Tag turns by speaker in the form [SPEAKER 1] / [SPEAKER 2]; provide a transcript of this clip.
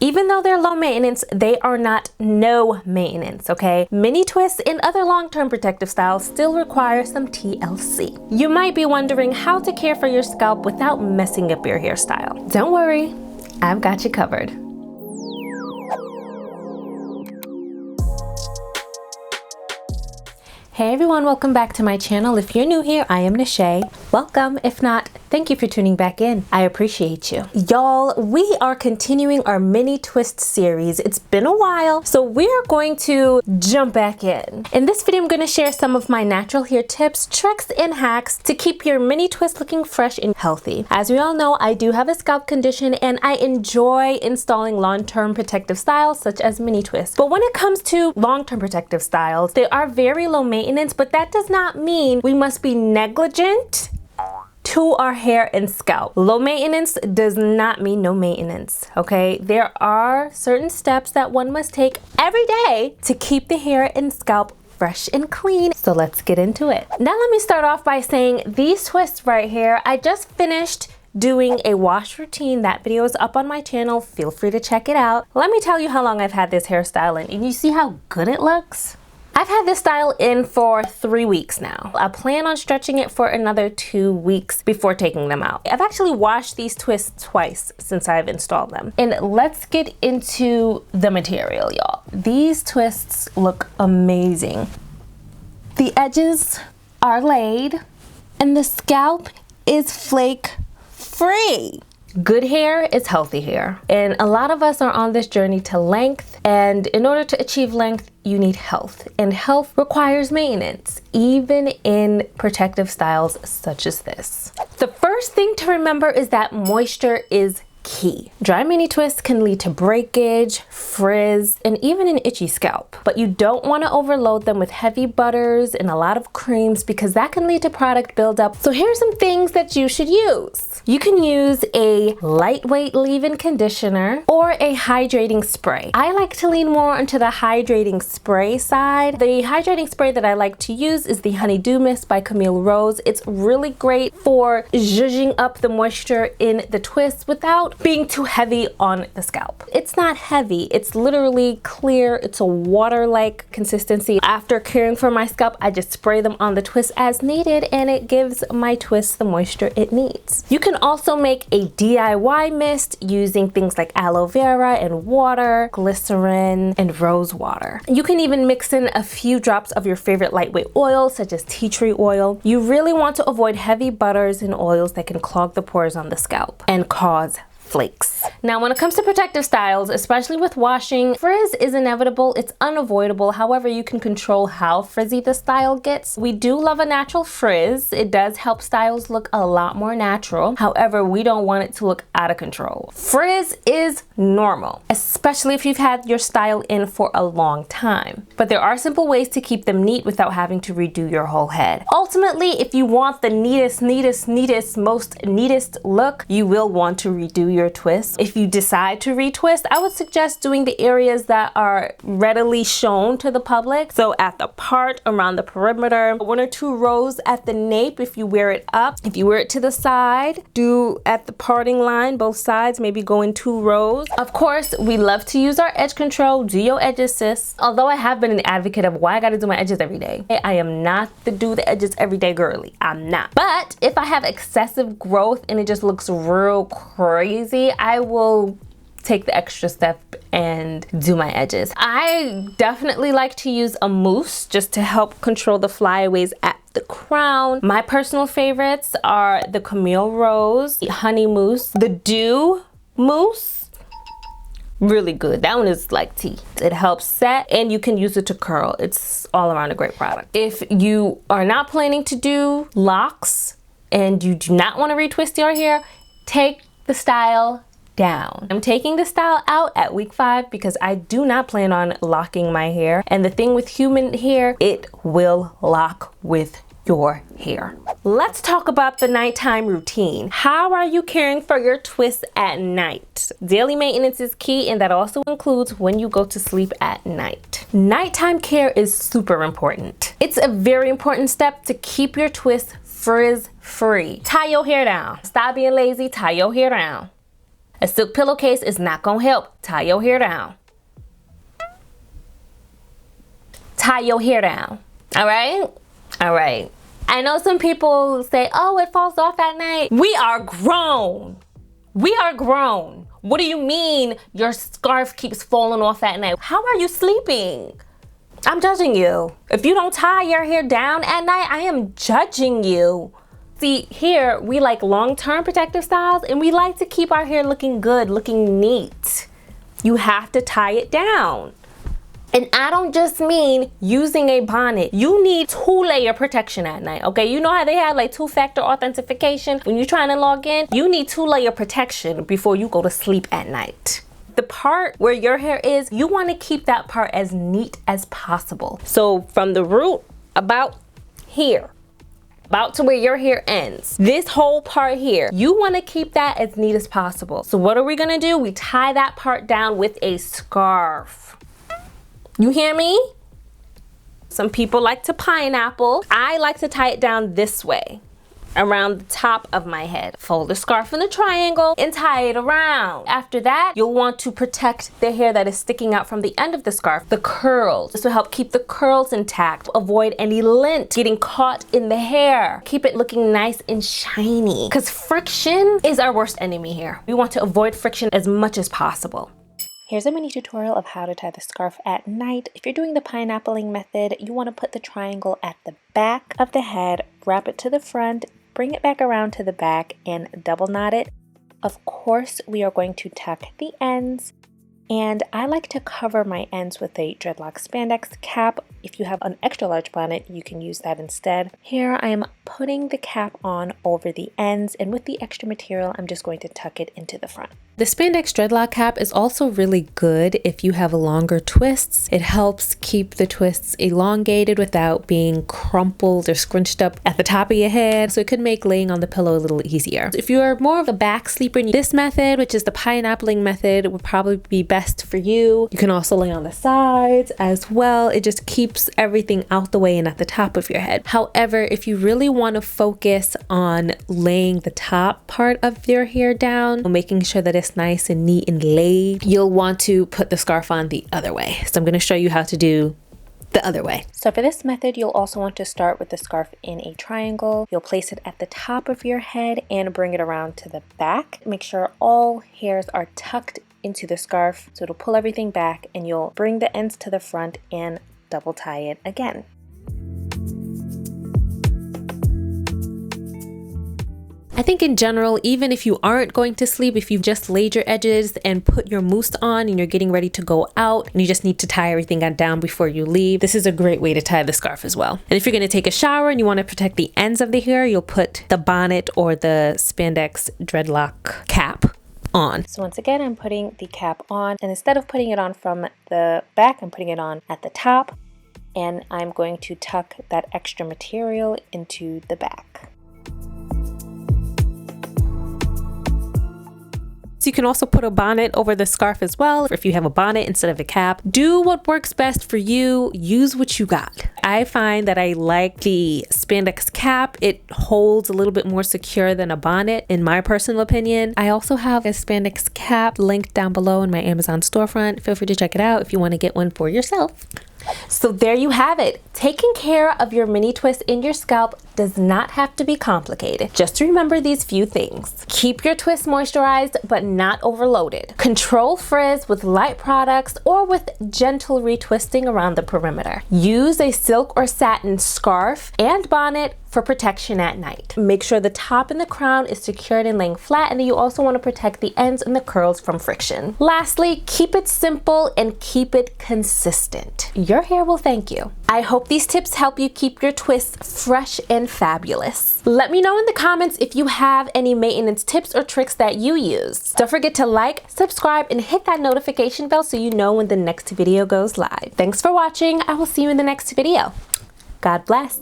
[SPEAKER 1] Even though they're low maintenance, they are not no maintenance, okay? Mini twists and other long-term protective styles still require some TLC. You might be wondering how to care for your scalp without messing up your hairstyle. Don't worry, I've got you covered. Hey everyone, welcome back to my channel. If you're new here, I am Nishay. Welcome. If not, thank you for tuning back in. I appreciate you. Y'all, we are continuing our mini twist series. It's been a while, so we're going to jump back in. In this video, I'm going to share some of my natural hair tips, tricks, and hacks to keep your mini twist looking fresh and healthy. As we all know, I do have a scalp condition and I enjoy installing long-term protective styles such as mini twists. But when it comes to long-term protective styles, they are very low maintenance, but that does not mean we must be negligent to our hair and scalp. Low maintenance does not mean no maintenance, okay? There are certain steps that one must take every day to keep the hair and scalp fresh and clean. So let's get into it. Now let me start off by saying these twists right here, I just finished doing a wash routine. That video is up on my channel. Feel free to check it out. Let me tell you how long I've had this hairstyle in, and you see how good it looks? I've had this style in for 3 weeks now. I plan on stretching it for another 2 weeks before taking them out. I've actually washed these twists twice since I've installed them. And let's get into the material, y'all. These twists look amazing. The edges are laid and the scalp is flake free. Good hair is healthy hair, and a lot of us are on this journey to length, and in order to achieve length you need health, and health requires maintenance, even in protective styles such as this. The first thing to remember is that moisture is key. Dry mini twists can lead to breakage, frizz, and even an itchy scalp. But you don't want to overload them with heavy butters and a lot of creams because that can lead to product buildup. So here's some things that you should use. You can use a lightweight leave-in conditioner or a hydrating spray. I like to lean more into the hydrating spray side. The hydrating spray that I like to use is the Honeydew Mist by Camille Rose. It's really great for zhuzhing up the moisture in the twists without being too heavy on the scalp. It's not heavy, it's literally clear. It's a water-like consistency. After caring for my scalp, I just spray them on the twist as needed, and it gives my twist the moisture it needs. You can also make a DIY mist using things like aloe vera and water, glycerin, and rose water. You can even mix in a few drops of your favorite lightweight oil, such as tea tree oil. You really want to avoid heavy butters and oils that can clog the pores on the scalp and cause flakes. Now, when it comes to protective styles, especially with washing, frizz is inevitable, it's unavoidable. However, you can control how frizzy the style gets. We do love a natural frizz. It does help styles look a lot more natural. However, we don't want it to look out of control. Frizz is normal, especially if you've had your style in for a long time. But there are simple ways to keep them neat without having to redo your whole head. Ultimately, if you want the neatest, most neatest look, you will want to redo your twist. If you decide to retwist, I would suggest doing the areas that are readily shown to the public. So at the part, around the perimeter, 1 or 2 rows at the nape if you wear it up. If you wear it to the side, do at the parting line, both sides, maybe go in 2 rows. Of course, we love to use our edge control. Do your edges, sis. Although I have been an advocate of why I gotta do my edges every day. I am not the do the edges every day girly. I'm not. But if I have excessive growth and it just looks real crazy, I will take the extra step and do my edges. I definitely like to use a mousse just to help control the flyaways at the crown. My personal favorites are the Camille Rose, the Honey Mousse, the Dew Mousse. Really good. That one is like tea. It helps set, and you can use it to curl. It's all around a great product. If you are not planning to do locks and you do not want to retwist your hair, take the style down. I'm taking the style out at week 5 because I do not plan on locking my hair. And the thing with human hair, it will lock with your hair. Let's talk about the nighttime routine. How are you caring for your twists at night? Daily maintenance is key, and that also includes when you go to sleep at night. Nighttime care is super important. It's a very important step to keep your twists frizz free. Tie your hair down. Stop being lazy, tie your hair down. A silk pillowcase is not gonna help. Tie your hair down. Tie your hair down. All right? All right. I know some people say, oh, it falls off at night. We are grown. We are grown. What do you mean your scarf keeps falling off at night? How are you sleeping? I'm judging you. If you don't tie your hair down at night, I am judging you. See, here we like long-term protective styles and we like to keep our hair looking good, looking neat. You have to tie it down. And I don't just mean using a bonnet. You need 2-layer protection at night, okay? You know how they have like 2-factor authentication when you're trying to log in? You need 2-layer protection before you go to sleep at night. The part where your hair is, you want to keep that part as neat as possible. So from the root about here, about to where your hair ends, this whole part here, you want to keep that as neat as possible. So what are we gonna do? We tie that part down with a scarf. You hear me? Some people like to pineapple. I like to tie it down this way, around the top of my head. Fold the scarf in a triangle and tie it around. After that, you'll want to protect the hair that is sticking out from the end of the scarf, the curls. This will help keep the curls intact, avoid any lint getting caught in the hair. Keep it looking nice and shiny, because friction is our worst enemy here. We want to avoid friction as much as possible. Here's a mini tutorial of how to tie the scarf at night. If you're doing the pineappling method, you want to put the triangle at the back of the head, wrap it to the front, bring it back around to the back, and double knot it. Of course, we are going to tuck the ends, and I like to cover my ends with a dreadlock spandex cap. If you have an extra large bonnet, you can use that instead. Here I am putting the cap on over the ends, and with the extra material, I'm just going to tuck it into the front. The spandex dreadlock cap is also really good if you have longer twists. It helps keep the twists elongated without being crumpled or scrunched up at the top of your head, so it could make laying on the pillow a little easier. If you are more of a back sleeper, this method, which is the pineappling method, would probably be best for you. You can also lay on the sides as well. It just keeps everything out the way and at the top of your head. However, if you really want to focus on laying the top part of your hair down, making sure that it's nice and neat and laid, you'll want to put the scarf on the other way. So I'm going to show you how to do the other way. So for this method, you'll also want to start with the scarf in a triangle. You'll place it at the top of your head and bring it around to the back. Make sure all hairs are tucked into the scarf, so it'll pull everything back, and you'll bring the ends to the front and double tie it again. I think in general, even if you aren't going to sleep, if you've just laid your edges and put your mousse on and you're getting ready to go out and you just need to tie everything down before you leave, this is a great way to tie the scarf as well. And if you're going to take a shower and you want to protect the ends of the hair, you'll put the bonnet or the spandex dreadlock cap on. So once again, I'm putting the cap on, and instead of putting it on from the back, I'm putting it on at the top, and I'm going to tuck that extra material into the back. So you can also put a bonnet over the scarf as well, if you have a bonnet instead of a cap. Do what works best for you. Use what you got. I find that I like the spandex cap. It holds a little bit more secure than a bonnet, in my personal opinion. I also have a spandex cap linked down below in my Amazon storefront. Feel free to check it out if you want to get one for yourself. So there you have it. Taking care of your mini twist in your scalp does not have to be complicated. Just remember these few things. Keep your twist moisturized but not overloaded. Control frizz with light products or with gentle retwisting around the perimeter. Use a silk or satin scarf and bonnet for protection at night. Make sure the top and the crown is secured and laying flat, and then you also want to protect the ends and the curls from friction. Lastly, keep it simple and keep it consistent. Your hair will thank you. I hope these tips help you keep your twists fresh and fabulous. Let me know in the comments if you have any maintenance tips or tricks that you use. Don't forget to like, subscribe, and hit that notification bell so you know when the next video goes live. Thanks for watching. I will see you in the next video. God bless.